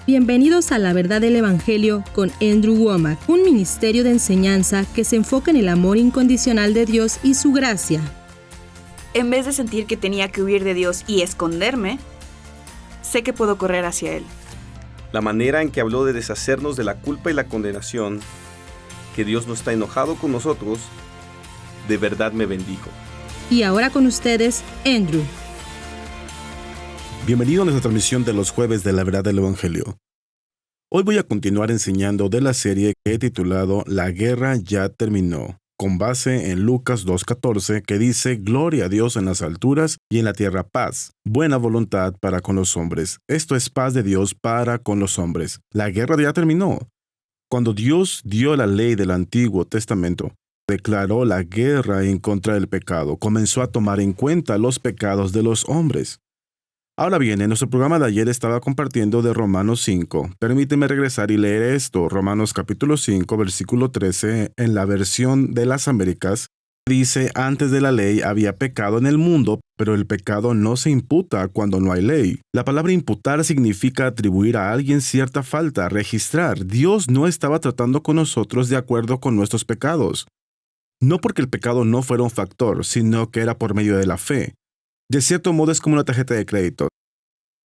Bienvenidos a La Verdad del Evangelio con Andrew Wommack, un ministerio de enseñanza que se enfoca en el amor incondicional de Dios y su gracia. En vez de sentir que tenía que huir de Dios y esconderme, sé que puedo correr hacia Él. La manera en que habló de deshacernos de la culpa y la condenación, que Dios no está enojado con nosotros, de verdad me bendijo. Y ahora con ustedes, Andrew. Bienvenido a nuestra transmisión de los jueves de La Verdad del Evangelio. Hoy voy a continuar enseñando de la serie que he titulado La guerra ya terminó, con base en Lucas 2:14, que dice: Gloria a Dios en las alturas y en la tierra paz, buena voluntad para con los hombres. Esto es paz de Dios para con los hombres. La guerra ya terminó. Cuando Dios dio la ley del Antiguo Testamento, declaró la guerra en contra del pecado, comenzó a tomar en cuenta los pecados de los hombres. Ahora bien, en nuestro programa de ayer estaba compartiendo de Romanos 5. Permíteme regresar y leer esto. Romanos capítulo 5, versículo 13, en la versión de las Américas, dice: antes de la ley había pecado en el mundo, pero el pecado no se imputa cuando no hay ley. La palabra imputar significa atribuir a alguien cierta falta, registrar. Dios no estaba tratando con nosotros de acuerdo con nuestros pecados. No porque el pecado no fuera un factor, sino que era por medio de la fe. De cierto modo es como una tarjeta de crédito.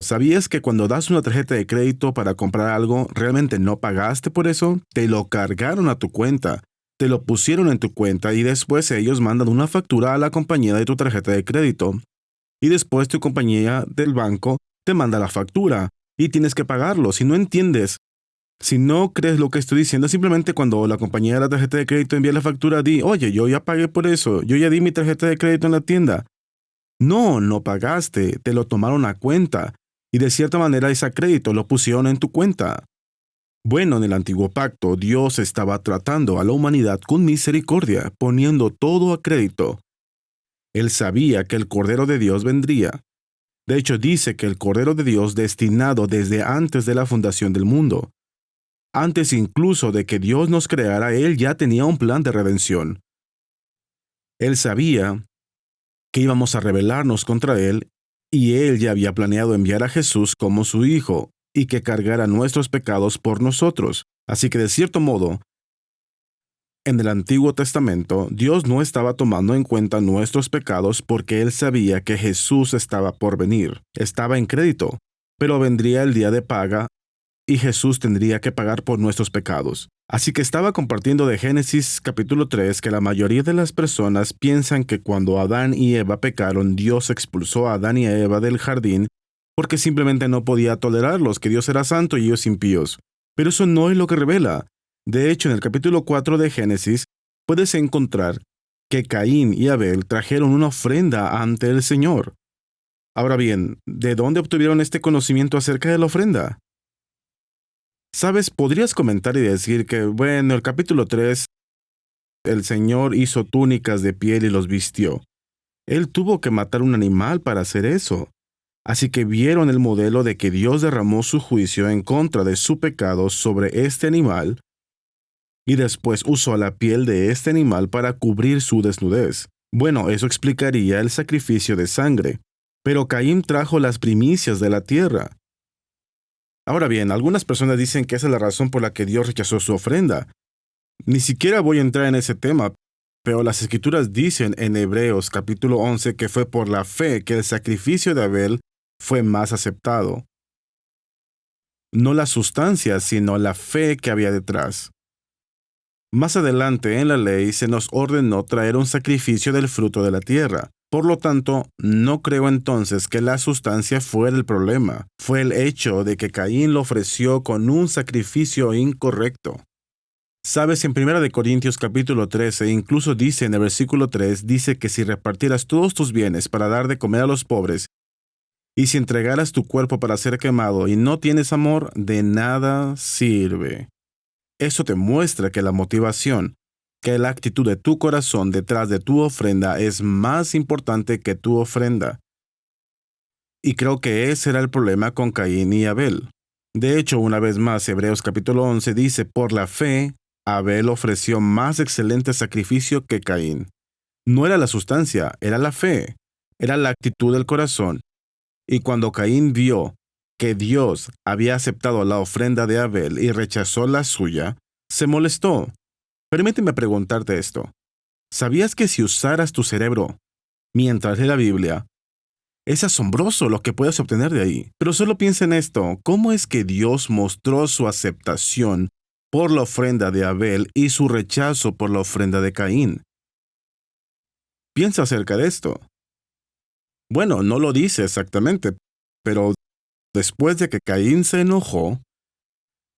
¿Sabías que cuando das una tarjeta de crédito para comprar algo, realmente no pagaste por eso? Te lo cargaron a tu cuenta, te lo pusieron en tu cuenta y después ellos mandan una factura a la compañía de tu tarjeta de crédito. Y después tu compañía del banco te manda la factura y tienes que pagarlo. Si no entiendes, si no crees lo que estoy diciendo, simplemente cuando la compañía de la tarjeta de crédito envía la factura, di: oye, yo ya pagué por eso, yo ya di mi tarjeta de crédito en la tienda. No pagaste, te lo tomaron a cuenta, y de cierta manera ese crédito lo pusieron en tu cuenta. Bueno, en el antiguo pacto, Dios estaba tratando a la humanidad con misericordia, poniendo todo a crédito. Él sabía que el Cordero de Dios vendría. De hecho, dice que el Cordero de Dios destinado desde antes de la fundación del mundo. Antes incluso de que Dios nos creara, Él ya tenía un plan de redención. Él sabía que íbamos a rebelarnos contra Él, y Él ya había planeado enviar a Jesús como su Hijo, y que cargara nuestros pecados por nosotros. Así que de cierto modo, en el Antiguo Testamento, Dios no estaba tomando en cuenta nuestros pecados porque Él sabía que Jesús estaba por venir. Estaba en crédito, pero vendría el día de paga, y Jesús tendría que pagar por nuestros pecados. Así que estaba compartiendo de Génesis capítulo 3 que la mayoría de las personas piensan que cuando Adán y Eva pecaron, Dios expulsó a Adán y a Eva del jardín porque simplemente no podía tolerarlos, que Dios era santo y ellos impíos. Pero eso no es lo que revela. De hecho, en el capítulo 4 de Génesis, puedes encontrar que Caín y Abel trajeron una ofrenda ante el Señor. Ahora bien, ¿de dónde obtuvieron este conocimiento acerca de la ofrenda? ¿Sabes? Podrías comentar y decir que, bueno, el capítulo 3, el Señor hizo túnicas de piel y los vistió. Él tuvo que matar un animal para hacer eso. Así que vieron el modelo de que Dios derramó su juicio en contra de su pecado sobre este animal y después usó la piel de este animal para cubrir su desnudez. Bueno, eso explicaría el sacrificio de sangre. Pero Caín trajo las primicias de la tierra. Ahora bien, algunas personas dicen que esa es la razón por la que Dios rechazó su ofrenda. Ni siquiera voy a entrar en ese tema, pero las Escrituras dicen en Hebreos capítulo 11 que fue por la fe que el sacrificio de Abel fue más aceptado. No la sustancia, sino la fe que había detrás. Más adelante en la ley se nos ordenó traer un sacrificio del fruto de la tierra. Por lo tanto, no creo entonces que la sustancia fuera el problema. Fue el hecho de que Caín lo ofreció con un sacrificio incorrecto. Sabes, en 1 Corintios capítulo 13, incluso dice en el versículo 3, dice que si repartieras todos tus bienes para dar de comer a los pobres, y si entregaras tu cuerpo para ser quemado y no tienes amor, de nada sirve. Eso te muestra que la motivación, que la actitud de tu corazón detrás de tu ofrenda es más importante que tu ofrenda. Y creo que ese era el problema con Caín y Abel. De hecho, una vez más, Hebreos capítulo 11 dice: por la fe, Abel ofreció más excelente sacrificio que Caín. No era la sustancia, era la fe, era la actitud del corazón. Y cuando Caín vio que Dios había aceptado la ofrenda de Abel y rechazó la suya, se molestó. Permíteme preguntarte esto. ¿Sabías que si usaras tu cerebro mientras lees la Biblia, es asombroso lo que puedes obtener de ahí? Pero solo piensa en esto. ¿Cómo es que Dios mostró su aceptación por la ofrenda de Abel y su rechazo por la ofrenda de Caín? Piensa acerca de esto. Bueno, no lo dice exactamente, pero después de que Caín se enojó,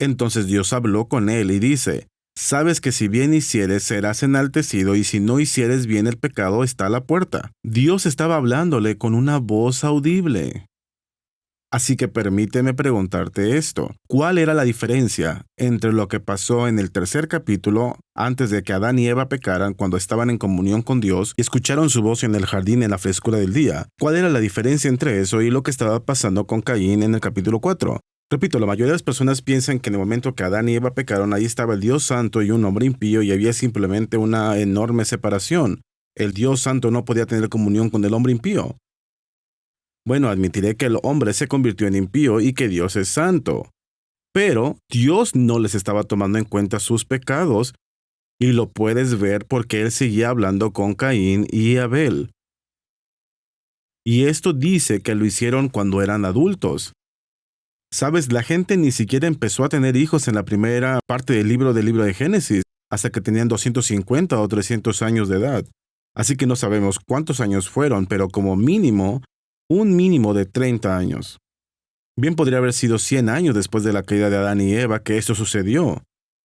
entonces Dios habló con él y dice: sabes que si bien hicieres, serás enaltecido, y si no hicieres bien, el pecado está a la puerta. Dios estaba hablándole con una voz audible. Así que permíteme preguntarte esto. ¿Cuál era la diferencia entre lo que pasó en el tercer capítulo, antes de que Adán y Eva pecaran, cuando estaban en comunión con Dios y escucharon su voz en el jardín en la frescura del día? ¿Cuál era la diferencia entre eso y lo que estaba pasando con Caín en el capítulo 4? Repito, la mayoría de las personas piensan que en el momento que Adán y Eva pecaron, ahí estaba el Dios Santo y un hombre impío, y había simplemente una enorme separación. El Dios Santo no podía tener comunión con el hombre impío. Bueno, admitiré que el hombre se convirtió en impío y que Dios es santo. Pero Dios no les estaba tomando en cuenta sus pecados, y lo puedes ver porque Él seguía hablando con Caín y Abel. Y esto dice que lo hicieron cuando eran adultos. Sabes, la gente ni siquiera empezó a tener hijos en la primera parte del libro de Génesis, hasta que tenían 250 o 300 años de edad. Así que no sabemos cuántos años fueron, pero como mínimo, un mínimo de 30 años. Bien podría haber sido 100 años después de la caída de Adán y Eva que esto sucedió.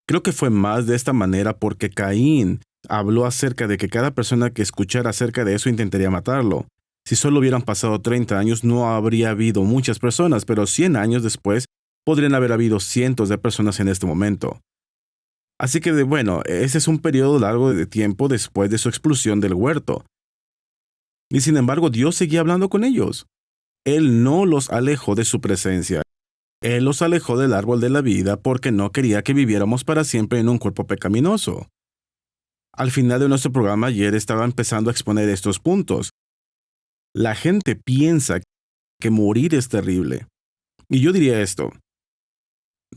Creo que fue más de esta manera porque Caín habló acerca de que cada persona que escuchara acerca de eso intentaría matarlo. Si solo hubieran pasado 30 años, no habría habido muchas personas, pero 100 años después, podrían haber habido cientos de personas en este momento. Así que, bueno, ese es un periodo largo de tiempo después de su expulsión del huerto. Y sin embargo, Dios seguía hablando con ellos. Él no los alejó de su presencia. Él los alejó del árbol de la vida porque no quería que viviéramos para siempre en un cuerpo pecaminoso. Al final de nuestro programa ayer estaba empezando a exponer estos puntos. La gente piensa que morir es terrible. Y yo diría esto: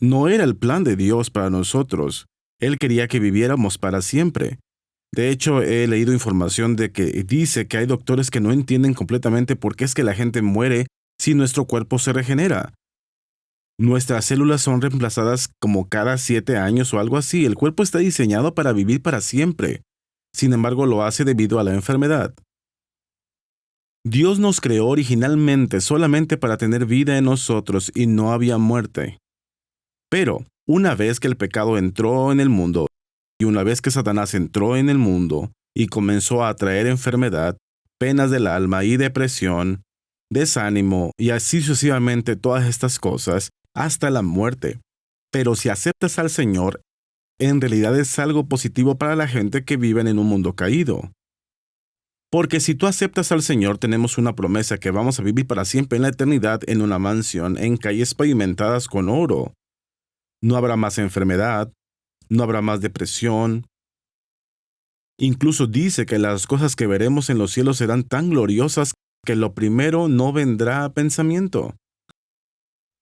no era el plan de Dios para nosotros. Él quería que viviéramos para siempre. De hecho, he leído información de que dice que hay doctores que no entienden completamente por qué es que la gente muere si nuestro cuerpo se regenera. Nuestras células son reemplazadas como cada 7 años o algo así. El cuerpo está diseñado para vivir para siempre. Sin embargo, lo hace debido a la enfermedad. Dios nos creó originalmente solamente para tener vida en nosotros y no había muerte. Pero, una vez que el pecado entró en el mundo, y una vez que Satanás entró en el mundo y comenzó a traer enfermedad, penas del alma y depresión, desánimo y así sucesivamente, todas estas cosas, hasta la muerte. Pero si aceptas al Señor, en realidad es algo positivo para la gente que vive en un mundo caído. Porque si tú aceptas al Señor, tenemos una promesa que vamos a vivir para siempre en la eternidad en una mansión en calles pavimentadas con oro. No habrá más enfermedad, no habrá más depresión. Incluso dice que las cosas que veremos en los cielos serán tan gloriosas que lo primero no vendrá a pensamiento.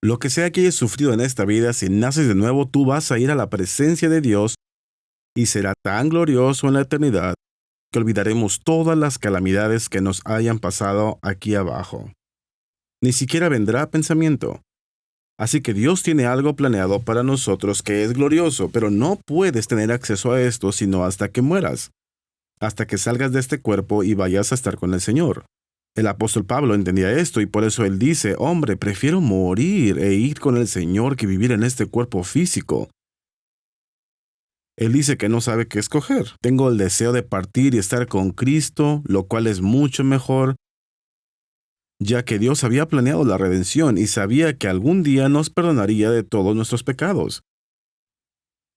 Lo que sea que hayas sufrido en esta vida, si naces de nuevo, tú vas a ir a la presencia de Dios y será tan glorioso en la eternidad que olvidaremos todas las calamidades que nos hayan pasado aquí abajo. Ni siquiera vendrá a pensamiento. Así que Dios tiene algo planeado para nosotros que es glorioso, pero no puedes tener acceso a esto sino hasta que mueras, hasta que salgas de este cuerpo y vayas a estar con el Señor. El apóstol Pablo entendía esto y por eso él dice: hombre, prefiero morir e ir con el Señor que vivir en este cuerpo físico. Él dice que no sabe qué escoger. Tengo el deseo de partir y estar con Cristo, lo cual es mucho mejor, ya que Dios había planeado la redención y sabía que algún día nos perdonaría de todos nuestros pecados.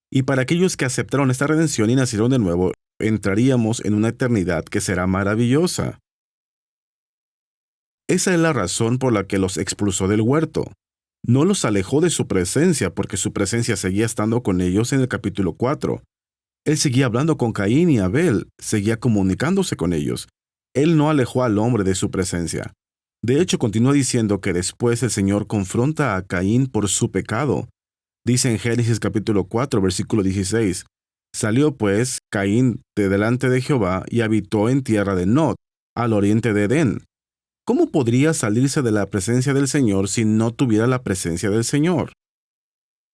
Y para aquellos que aceptaron esta redención y nacieron de nuevo, entraríamos en una eternidad que será maravillosa. Esa es la razón por la que los expulsó del huerto. No los alejó de su presencia porque su presencia seguía estando con ellos en el capítulo 4. Él seguía hablando con Caín y Abel, seguía comunicándose con ellos. Él no alejó al hombre de su presencia. De hecho, continúa diciendo que después el Señor confronta a Caín por su pecado. Dice en Génesis capítulo 4, versículo 16, «Salió pues Caín de delante de Jehová y habitó en tierra de Nod, al oriente de Edén». ¿Cómo podría salirse de la presencia del Señor si no tuviera la presencia del Señor?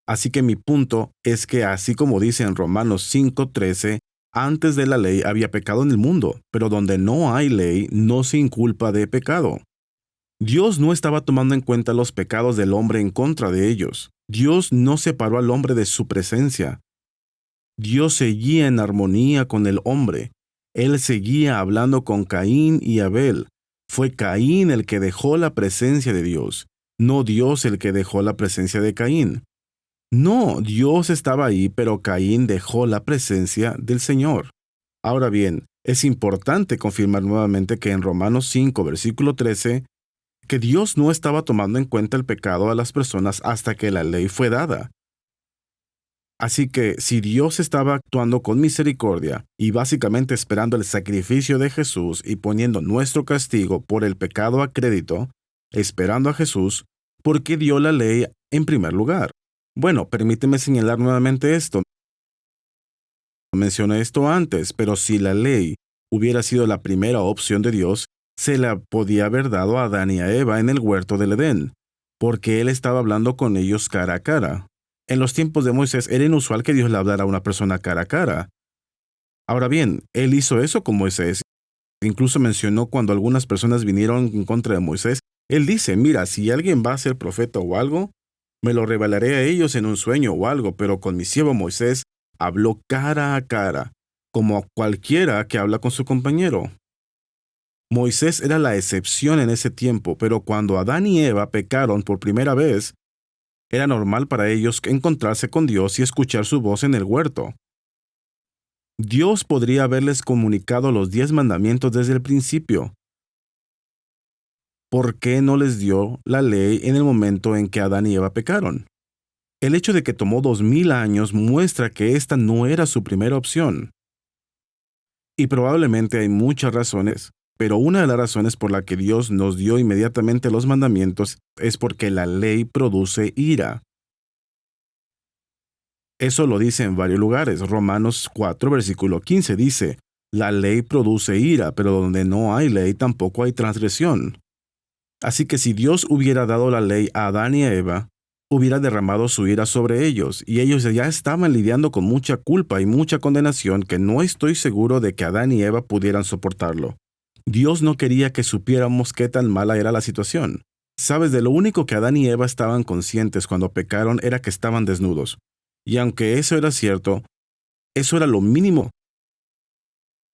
Así que mi punto es que, así como dice en Romanos 5:13, antes de la ley había pecado en el mundo, pero donde no hay ley no se inculpa de pecado. Dios no estaba tomando en cuenta los pecados del hombre en contra de ellos. Dios no separó al hombre de su presencia. Dios seguía en armonía con el hombre. Él seguía hablando con Caín y Abel. Fue Caín el que dejó la presencia de Dios, no Dios el que dejó la presencia de Caín. No, Dios estaba ahí, pero Caín dejó la presencia del Señor. Ahora bien, es importante confirmar nuevamente que en Romanos 5, versículo 13, que Dios no estaba tomando en cuenta el pecado a las personas hasta que la ley fue dada. Así que si Dios estaba actuando con misericordia y básicamente esperando el sacrificio de Jesús y poniendo nuestro castigo por el pecado a crédito, esperando a Jesús, ¿por qué dio la ley en primer lugar? Bueno, permíteme señalar nuevamente esto. Mencioné esto antes, pero si la ley hubiera sido la primera opción de Dios, se la podía haber dado a Adán y a Eva en el huerto del Edén, porque Él estaba hablando con ellos cara a cara. En los tiempos de Moisés era inusual que Dios le hablara a una persona cara a cara. Ahora bien, Él hizo eso con Moisés. Incluso mencionó cuando algunas personas vinieron en contra de Moisés, Él dice, mira, si alguien va a ser profeta o algo, me lo revelaré a ellos en un sueño o algo, pero con mi siervo Moisés habló cara a cara, como cualquiera que habla con su compañero. Moisés era la excepción en ese tiempo, pero cuando Adán y Eva pecaron por primera vez, era normal para ellos encontrarse con Dios y escuchar su voz en el huerto. Dios podría haberles comunicado los 10 mandamientos desde el principio. ¿Por qué no les dio la ley en el momento en que Adán y Eva pecaron? El hecho de que tomó 2000 años muestra que esta no era su primera opción. Y probablemente hay muchas razones, pero una de las razones por la que Dios nos dio inmediatamente los mandamientos es porque la ley produce ira. Eso lo dice en varios lugares. Romanos 4, versículo 15 dice, la ley produce ira, pero donde no hay ley tampoco hay transgresión. Así que si Dios hubiera dado la ley a Adán y a Eva, hubiera derramado su ira sobre ellos, y ellos ya estaban lidiando con mucha culpa y mucha condenación que no estoy seguro de que Adán y Eva pudieran soportarlo. Dios no quería que supiéramos qué tan mala era la situación. Sabes, de lo único que Adán y Eva estaban conscientes cuando pecaron era que estaban desnudos. Y aunque eso era cierto, eso era lo mínimo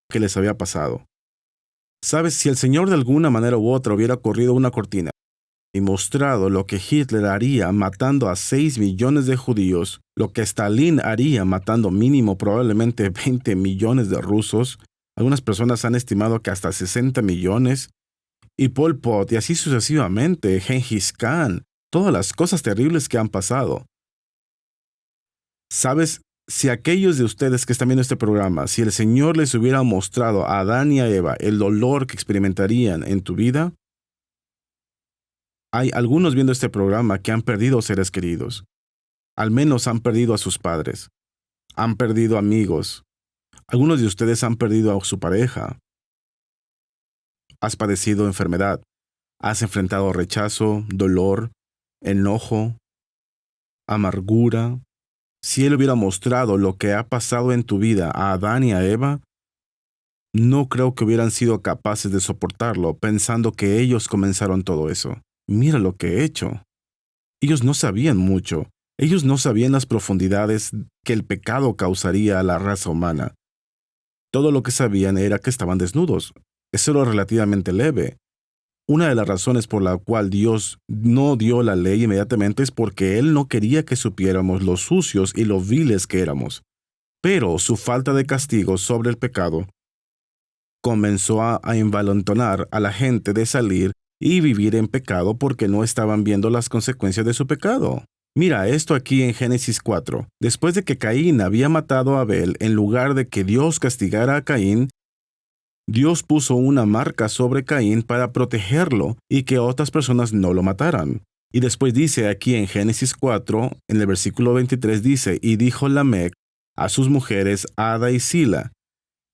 que les había pasado. Sabes, si el Señor de alguna manera u otra hubiera corrido una cortina y mostrado lo que Hitler haría matando a 6 millones de judíos, lo que Stalin haría matando mínimo probablemente 20 millones de rusos, algunas personas han estimado que hasta 60 millones, y Pol Pot, y así sucesivamente, Gengis Khan, todas las cosas terribles que han pasado. ¿Sabes? Si aquellos de ustedes que están viendo este programa, si el Señor les hubiera mostrado a Adán y a Eva el dolor que experimentarían en tu vida, hay algunos viendo este programa que han perdido seres queridos. Al menos han perdido a sus padres. Han perdido amigos. Algunos de ustedes han perdido a su pareja. Has padecido enfermedad. Has enfrentado rechazo, dolor, enojo, amargura. Si Él hubiera mostrado lo que ha pasado en tu vida a Adán y a Eva, no creo que hubieran sido capaces de soportarlo pensando que ellos comenzaron todo eso. Mira lo que he hecho. Ellos no sabían mucho. Ellos no sabían las profundidades que el pecado causaría a la raza humana. Todo lo que sabían era que estaban desnudos. Eso era relativamente leve. Una de las razones por la cual Dios no dio la ley inmediatamente es porque Él no quería que supiéramos lo sucios y lo viles que éramos. Pero su falta de castigo sobre el pecado comenzó a envalentonar a la gente de salir y vivir en pecado porque no estaban viendo las consecuencias de su pecado. Mira esto aquí en Génesis 4. Después de que Caín había matado a Abel, en lugar de que Dios castigara a Caín, Dios puso una marca sobre Caín para protegerlo y que otras personas no lo mataran. Y después dice aquí en Génesis 4, en el versículo 23 dice, y dijo Lamec a sus mujeres Ada y Sila.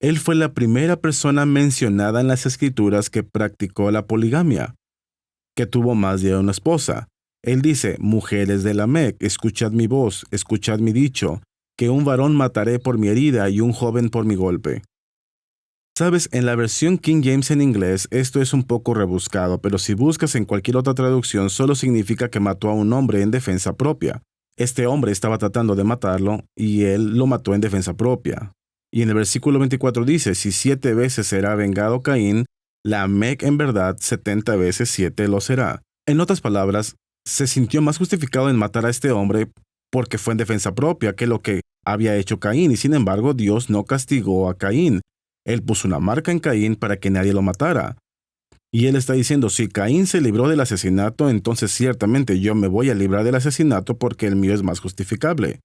Él fue la primera persona mencionada en las Escrituras que practicó la poligamia, que tuvo más de una esposa. Él dice, mujeres de Lamec, escuchad mi voz, escuchad mi dicho, que un varón mataré por mi herida y un joven por mi golpe. Sabes, en la versión King James en inglés esto es un poco rebuscado, pero si buscas en cualquier otra traducción solo significa que mató a un hombre en defensa propia. Este hombre estaba tratando de matarlo y él lo mató en defensa propia. Y en el versículo 24 dice, si 7 veces será vengado Caín, Lamec en verdad 70 veces 7 lo será. En otras palabras, se sintió más justificado en matar a este hombre porque fue en defensa propia que lo que había hecho Caín, y sin embargo Dios no castigó a Caín. Él puso una marca en Caín para que nadie lo matara. Y él está diciendo, si Caín se libró del asesinato, entonces ciertamente yo me voy a librar del asesinato porque el mío es más justificable.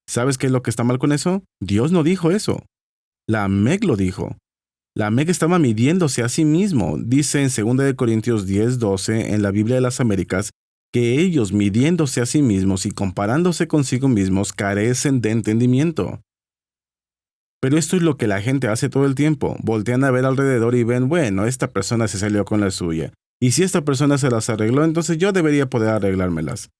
¿Sabes qué es lo que está mal con eso? Dios no dijo eso. Lamec lo dijo. Lamec estaba midiéndose a sí mismo. Dice en 2 Corintios 10:12 en la Biblia de las Américas que ellos midiéndose a sí mismos y comparándose consigo mismos carecen de entendimiento. Pero esto es lo que la gente hace todo el tiempo. Voltean a ver alrededor y ven, bueno, esta persona se salió con la suya. Y si esta persona se las arregló, entonces yo debería poder arreglármelas.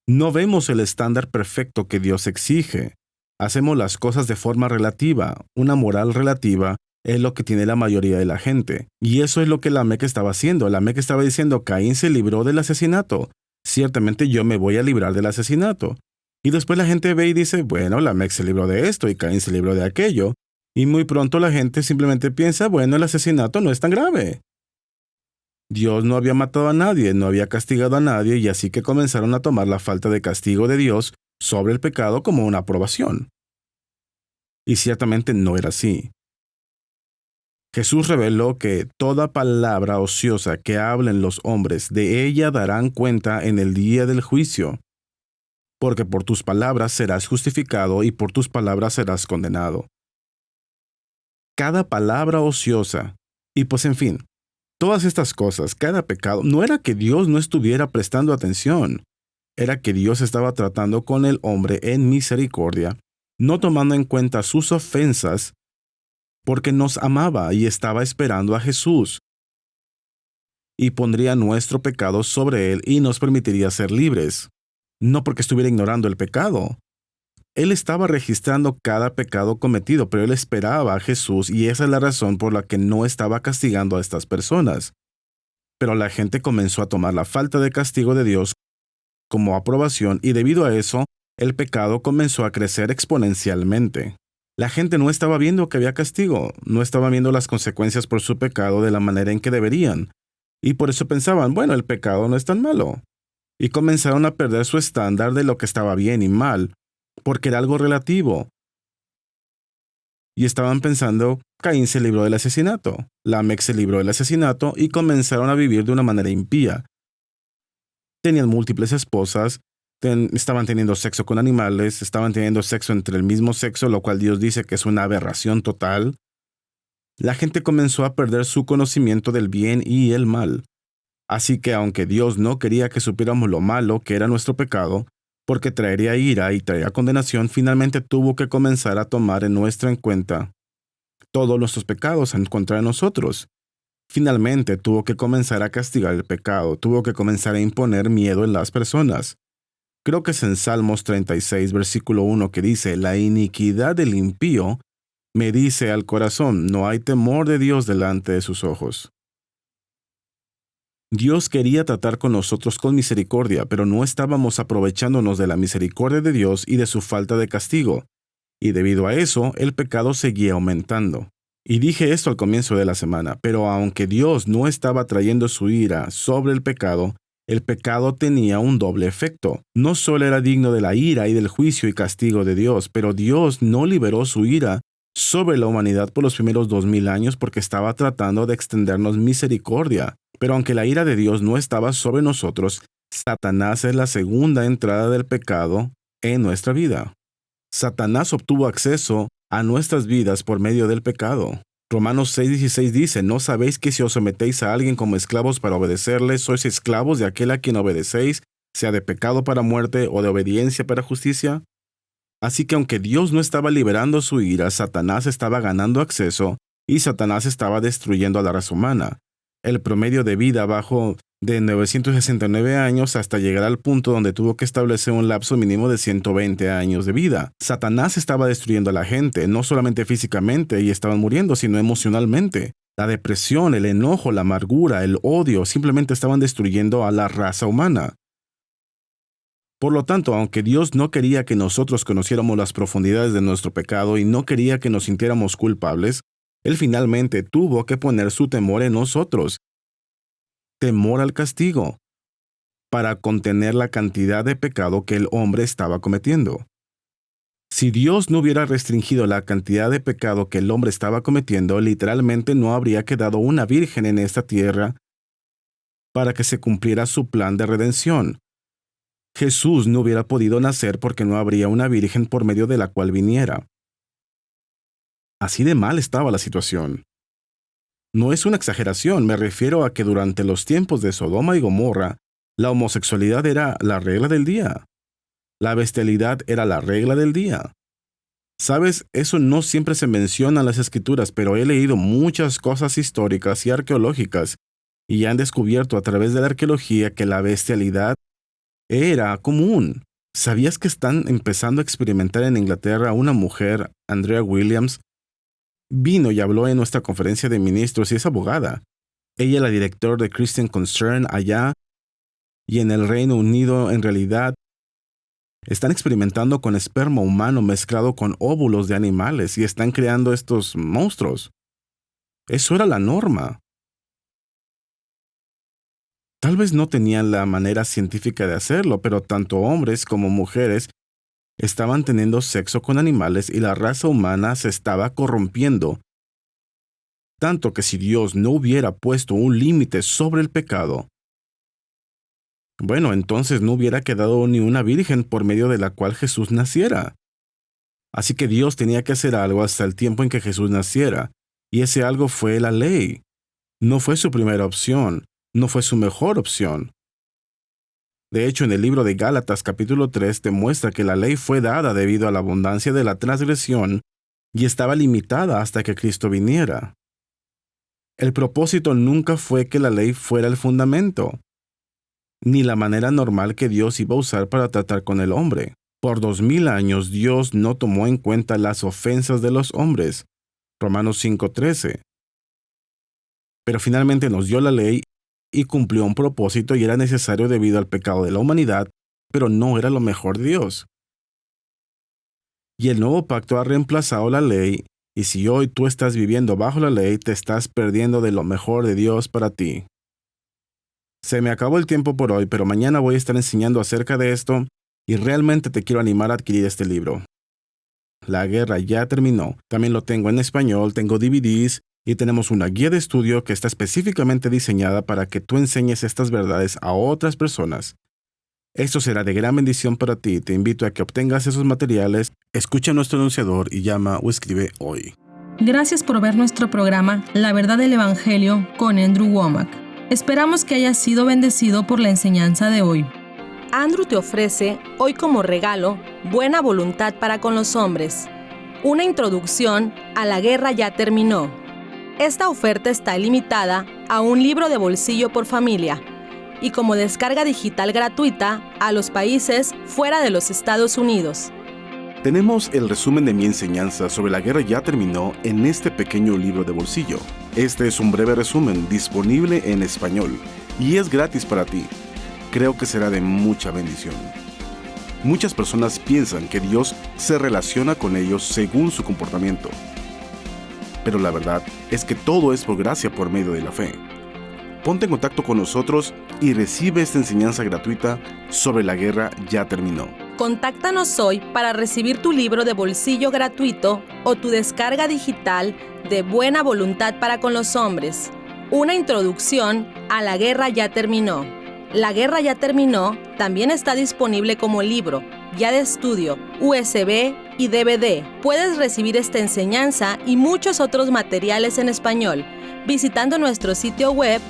No vemos el estándar perfecto que Dios exige. Hacemos las cosas de forma relativa. Una moral relativa es lo que tiene la mayoría de la gente. Y eso es lo que Lamec estaba haciendo. Lamec estaba diciendo, Caín se libró del asesinato. Ciertamente yo me voy a librar del asesinato. Y después la gente ve y dice, bueno, Lamec se libró de esto y Caín se libró de aquello. Y muy pronto la gente simplemente piensa, bueno, el asesinato no es tan grave. Dios no había matado a nadie, no había castigado a nadie, y así que comenzaron a tomar la falta de castigo de Dios sobre el pecado como una aprobación. Y ciertamente no era así. Jesús reveló que toda palabra ociosa que hablen los hombres, de ella darán cuenta en el día del juicio. Porque por tus palabras serás justificado y por tus palabras serás condenado. Cada palabra ociosa, y pues en fin, todas estas cosas, cada pecado, no era que Dios no estuviera prestando atención, era que Dios estaba tratando con el hombre en misericordia, no tomando en cuenta sus ofensas, porque nos amaba y estaba esperando a Jesús, y pondría nuestro pecado sobre él y nos permitiría ser libres. No porque estuviera ignorando el pecado. Él estaba registrando cada pecado cometido, pero él esperaba a Jesús y esa es la razón por la que no estaba castigando a estas personas. Pero la gente comenzó a tomar la falta de castigo de Dios como aprobación y debido a eso, el pecado comenzó a crecer exponencialmente. La gente no estaba viendo que había castigo, no estaba viendo las consecuencias por su pecado de la manera en que deberían. Y por eso pensaban, bueno, el pecado no es tan malo. Y comenzaron a perder su estándar de lo que estaba bien y mal, porque era algo relativo. Y estaban pensando, Caín se libró del asesinato, Lamec se libró del asesinato y comenzaron a vivir de una manera impía. Tenían múltiples esposas, estaban teniendo sexo con animales, estaban teniendo sexo entre el mismo sexo, lo cual Dios dice que es una aberración total. La gente comenzó a perder su conocimiento del bien y el mal. Así que aunque Dios no quería que supiéramos lo malo que era nuestro pecado, porque traería ira y traería condenación, finalmente tuvo que comenzar a tomar en cuenta todos nuestros pecados en contra de nosotros. Finalmente tuvo que comenzar a castigar el pecado, tuvo que comenzar a imponer miedo en las personas. Creo que es en Salmos 36, versículo 1, que dice, la iniquidad del impío me dice al corazón, no hay temor de Dios delante de sus ojos. Dios quería tratar con nosotros con misericordia, pero no estábamos aprovechándonos de la misericordia de Dios y de su falta de castigo. Y debido a eso, el pecado seguía aumentando. Y dije esto al comienzo de la semana, pero aunque Dios no estaba trayendo su ira sobre el pecado tenía un doble efecto. No solo era digno de la ira y del juicio y castigo de Dios, pero Dios no liberó su ira sobre la humanidad por los primeros 2000 años porque estaba tratando de extendernos misericordia. Pero aunque la ira de Dios no estaba sobre nosotros, Satanás es la segunda entrada del pecado en nuestra vida. Satanás obtuvo acceso a nuestras vidas por medio del pecado. Romanos 6:16 dice, ¿no sabéis que si os sometéis a alguien como esclavos para obedecerle, sois esclavos de aquel a quien obedecéis, sea de pecado para muerte o de obediencia para justicia? Así que aunque Dios no estaba liberando su ira, Satanás estaba ganando acceso y Satanás estaba destruyendo a la raza humana. El promedio de vida bajó de 969 años hasta llegar al punto donde tuvo que establecer un lapso mínimo de 120 años de vida. Satanás estaba destruyendo a la gente, no solamente físicamente y estaban muriendo, sino emocionalmente. La depresión, el enojo, la amargura, el odio, simplemente estaban destruyendo a la raza humana. Por lo tanto, aunque Dios no quería que nosotros conociéramos las profundidades de nuestro pecado y no quería que nos sintiéramos culpables, Él finalmente tuvo que poner su temor en nosotros. Temor al castigo, para contener la cantidad de pecado que el hombre estaba cometiendo. Si Dios no hubiera restringido la cantidad de pecado que el hombre estaba cometiendo, literalmente no habría quedado una virgen en esta tierra para que se cumpliera su plan de redención. Jesús no hubiera podido nacer porque no habría una virgen por medio de la cual viniera. Así de mal estaba la situación. No es una exageración, me refiero a que durante los tiempos de Sodoma y Gomorra, la homosexualidad era la regla del día. La bestialidad era la regla del día. Sabes, eso no siempre se menciona en las Escrituras, pero he leído muchas cosas históricas y arqueológicas, y han descubierto a través de la arqueología que la bestialidad era común. ¿Sabías que están empezando a experimentar en Inglaterra una mujer, Andrea Williams? Vino y habló en nuestra conferencia de ministros y es abogada. Ella es la directora de Christian Concern allá y en el Reino Unido. En realidad, están experimentando con esperma humano mezclado con óvulos de animales y están creando estos monstruos. Eso era la norma. Tal vez no tenían la manera científica de hacerlo, pero tanto hombres como mujeres estaban teniendo sexo con animales y la raza humana se estaba corrompiendo. Tanto que si Dios no hubiera puesto un límite sobre el pecado, bueno, entonces no hubiera quedado ni una virgen por medio de la cual Jesús naciera. Así que Dios tenía que hacer algo hasta el tiempo en que Jesús naciera, y ese algo fue la ley. No fue su primera opción, no fue su mejor opción. De hecho, en el libro de Gálatas capítulo 3 demuestra que la ley fue dada debido a la abundancia de la transgresión y estaba limitada hasta que Cristo viniera. El propósito nunca fue que la ley fuera el fundamento, ni la manera normal que Dios iba a usar para tratar con el hombre. Por 2000 años Dios no tomó en cuenta las ofensas de los hombres. Romanos 5:13. Pero finalmente nos dio la ley y cumplió un propósito y era necesario debido al pecado de la humanidad, pero no era lo mejor de Dios. Y el nuevo pacto ha reemplazado la ley, y si hoy tú estás viviendo bajo la ley, te estás perdiendo de lo mejor de Dios para ti. Se me acabó el tiempo por hoy, pero mañana voy a estar enseñando acerca de esto, y realmente te quiero animar a adquirir este libro. La guerra ya terminó. También lo tengo en español, tengo DVDs, y tenemos una guía de estudio que está específicamente diseñada para que tú enseñes estas verdades a otras personas. Esto será de gran bendición para ti. Te invito a que obtengas esos materiales, escucha a nuestro anunciador y llama o escribe hoy. Gracias por ver nuestro programa La Verdad del Evangelio con Andrew Wommack. Esperamos que hayas sido bendecido por la enseñanza de hoy. Andrew te ofrece hoy como regalo Buena Voluntad para con los Hombres, una introducción a La Guerra ya terminó. Esta oferta está limitada a un libro de bolsillo por familia y como descarga digital gratuita a los países fuera de los Estados Unidos. Tenemos el resumen de mi enseñanza sobre La Guerra ya terminó en este pequeño libro de bolsillo. Este es un breve resumen disponible en español y es gratis para ti. Creo que será de mucha bendición. Muchas personas piensan que Dios se relaciona con ellos según su comportamiento. Pero la verdad es que todo es por gracia por medio de la fe. Ponte en contacto con nosotros y recibe esta enseñanza gratuita sobre La Guerra ya terminó. Contáctanos hoy para recibir tu libro de bolsillo gratuito o tu descarga digital de Buena Voluntad para con los Hombres, una introducción a La Guerra ya terminó. La Guerra ya terminó también está disponible como libro, guía de estudio, USB y DVD. Puedes recibir esta enseñanza y muchos otros materiales en español visitando nuestro sitio web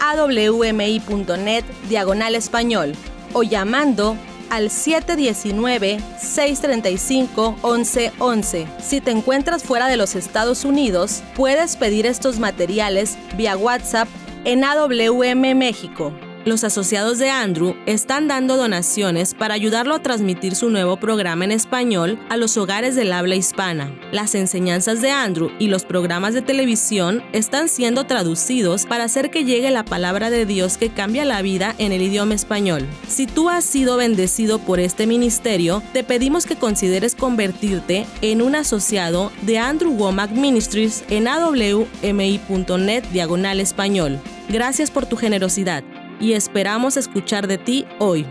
awmi.net/español o llamando al 719-635-1111. Si te encuentras fuera de los Estados Unidos, puedes pedir estos materiales vía WhatsApp en AWM México. Los asociados de Andrew están dando donaciones para ayudarlo a transmitir su nuevo programa en español a los hogares del habla hispana. Las enseñanzas de Andrew y los programas de televisión están siendo traducidos para hacer que llegue la palabra de Dios que cambia la vida en el idioma español. Si tú has sido bendecido por este ministerio, te pedimos que consideres convertirte en un asociado de Andrew Wommack Ministries en awmi.net/español. Gracias por tu generosidad y esperamos escuchar de ti hoy.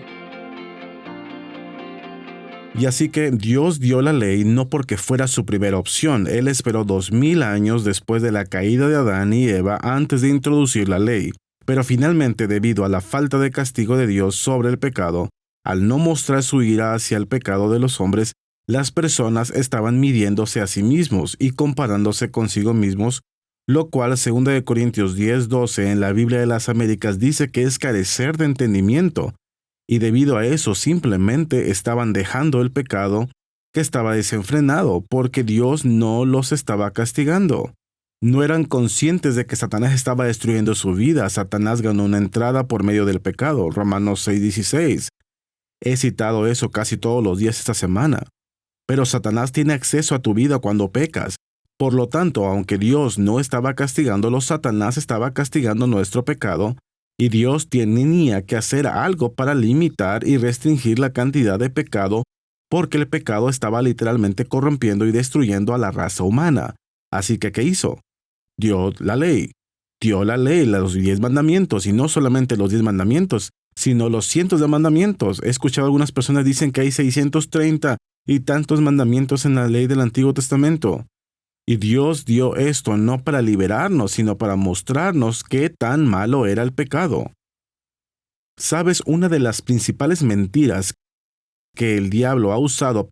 Y así que Dios dio la ley no porque fuera su primera opción. Él esperó 2000 años después de la caída de Adán y Eva antes de introducir la ley. Pero finalmente, debido a la falta de castigo de Dios sobre el pecado, al no mostrar su ira hacia el pecado de los hombres, las personas estaban midiéndose a sí mismos y comparándose consigo mismos, lo cual, 2 Corintios 10:12 en la Biblia de las Américas dice que es carecer de entendimiento, y debido a eso simplemente estaban dejando el pecado que estaba desenfrenado, porque Dios no los estaba castigando. No eran conscientes de que Satanás estaba destruyendo su vida. Satanás ganó una entrada por medio del pecado, Romanos 6:16. He citado eso casi todos los días esta semana. Pero Satanás tiene acceso a tu vida cuando pecas. Por lo tanto, aunque Dios no estaba castigándolo, Satanás estaba castigando nuestro pecado, y Dios tenía que hacer algo para limitar y restringir la cantidad de pecado, porque el pecado estaba literalmente corrompiendo y destruyendo a la raza humana. Así que, ¿qué hizo? Dio la ley, los 10 mandamientos, y no solamente los 10 mandamientos, sino los cientos de mandamientos. He escuchado algunas personas dicen que hay 630 y tantos mandamientos en la ley del Antiguo Testamento. Y Dios dio esto no para liberarnos, sino para mostrarnos qué tan malo era el pecado. ¿Sabes? Una de las principales mentiras que el diablo ha usado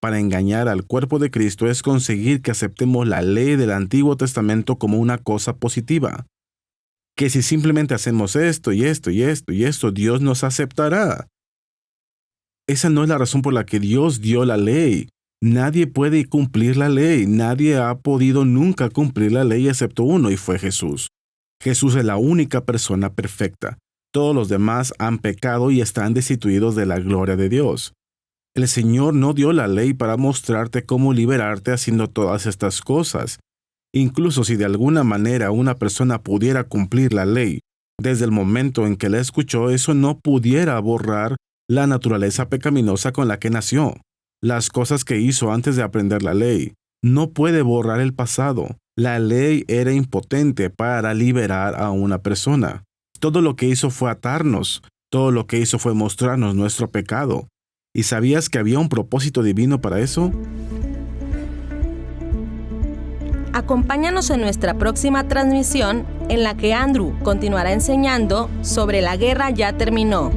para engañar al cuerpo de Cristo es conseguir que aceptemos la ley del Antiguo Testamento como una cosa positiva. Que si simplemente hacemos esto y esto y esto y esto, Dios nos aceptará. Esa no es la razón por la que Dios dio la ley. Nadie puede cumplir la ley. Nadie ha podido nunca cumplir la ley excepto uno, y fue Jesús. Jesús es la única persona perfecta. Todos los demás han pecado y están destituidos de la gloria de Dios. El Señor no dio la ley para mostrarte cómo liberarte haciendo todas estas cosas. Incluso si de alguna manera una persona pudiera cumplir la ley, desde el momento en que la escuchó, eso no pudiera borrar la naturaleza pecaminosa con la que nació. Las cosas que hizo antes de aprender la ley. No puede borrar el pasado. La ley era impotente para liberar a una persona. Todo lo que hizo fue atarnos. Todo lo que hizo fue mostrarnos nuestro pecado. ¿Y sabías que había un propósito divino para eso? Acompáñanos en nuestra próxima transmisión en la que Andrew continuará enseñando sobre La guerra ya terminó.